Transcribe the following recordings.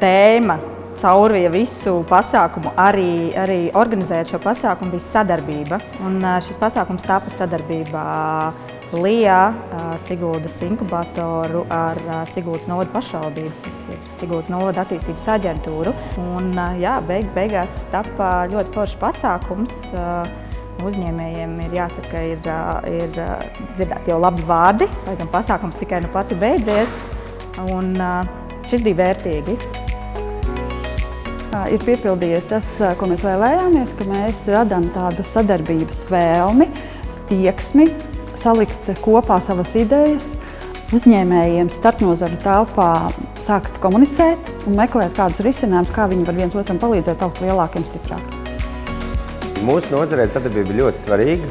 tēma caurvija visu pasākumu, arī organizējot šo pasākumu, bija sadarbība. Un šis pasākums tāpa sadarbībā LIA, Siguldas inkubatoru ar Siguldas novada pašvaldību, kas ir Siguldas novada attīstības aģentūru. Un jā, beigās tapa ļoti foršs pasākums. Uzņēmējiem ir jāsaka, ir dzirdēti jau labi vārdi, lai gan pasākums tikai nu pati beidzies. Un šis bija vērtīgi. Ir piepildījies tas, ko mēs vēlējāmies, ka mēs radām tādu sadarbības vēlmi, tieksmi, salikt kopā savas idejas, uzņēmējiem starpnozaru telpā sākt komunicēt un meklēt kādus risinājumus, kā viņi var viens otram palīdzēt augt lielākiem, stiprākiem. Mūsu nozarē sadarbība ir ļoti svarīga,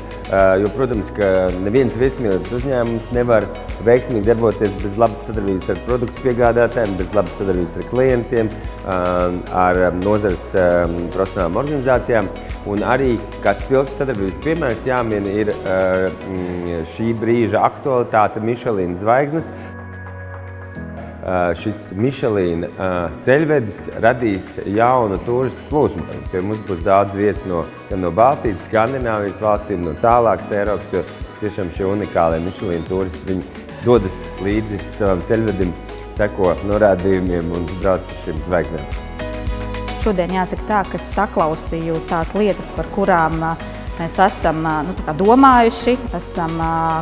jo, protams, ka neviens viesmīlības uzņēmums nevar veiksmīgi darboties bez labas sadarbības ar produktu piegādātājiem, bez labas sadarbības ar klientiem, ar nozares profesionālām organizācijām. Un arī, kā spilgts sadarbības piemērs, jāmin ir šī brīža aktualitāte Michelin zvaigznes. Šis Michelin ceļvedis radīs jaunu turistu plūsmu. Pie mums būs daudz viesi gan no Baltijas, Skandināvijas valstīm, no tālākas Eiropas, jo tiešām šie unikālie Michelin turisti, viņi dodas līdzi savam ceļvedim, seko norādījumiem un brauc uz šīm zvaigznēm. Šodien jāsaka tā, ka saklausīju tās lietas, par kurām mēs esam domājuši, esam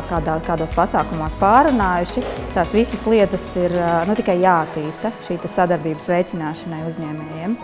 kādos pasākumos pārunājuši. Tās visas lietas ir tikai jāattīsta šī sadarbības veicināšanai uzņēmējiem.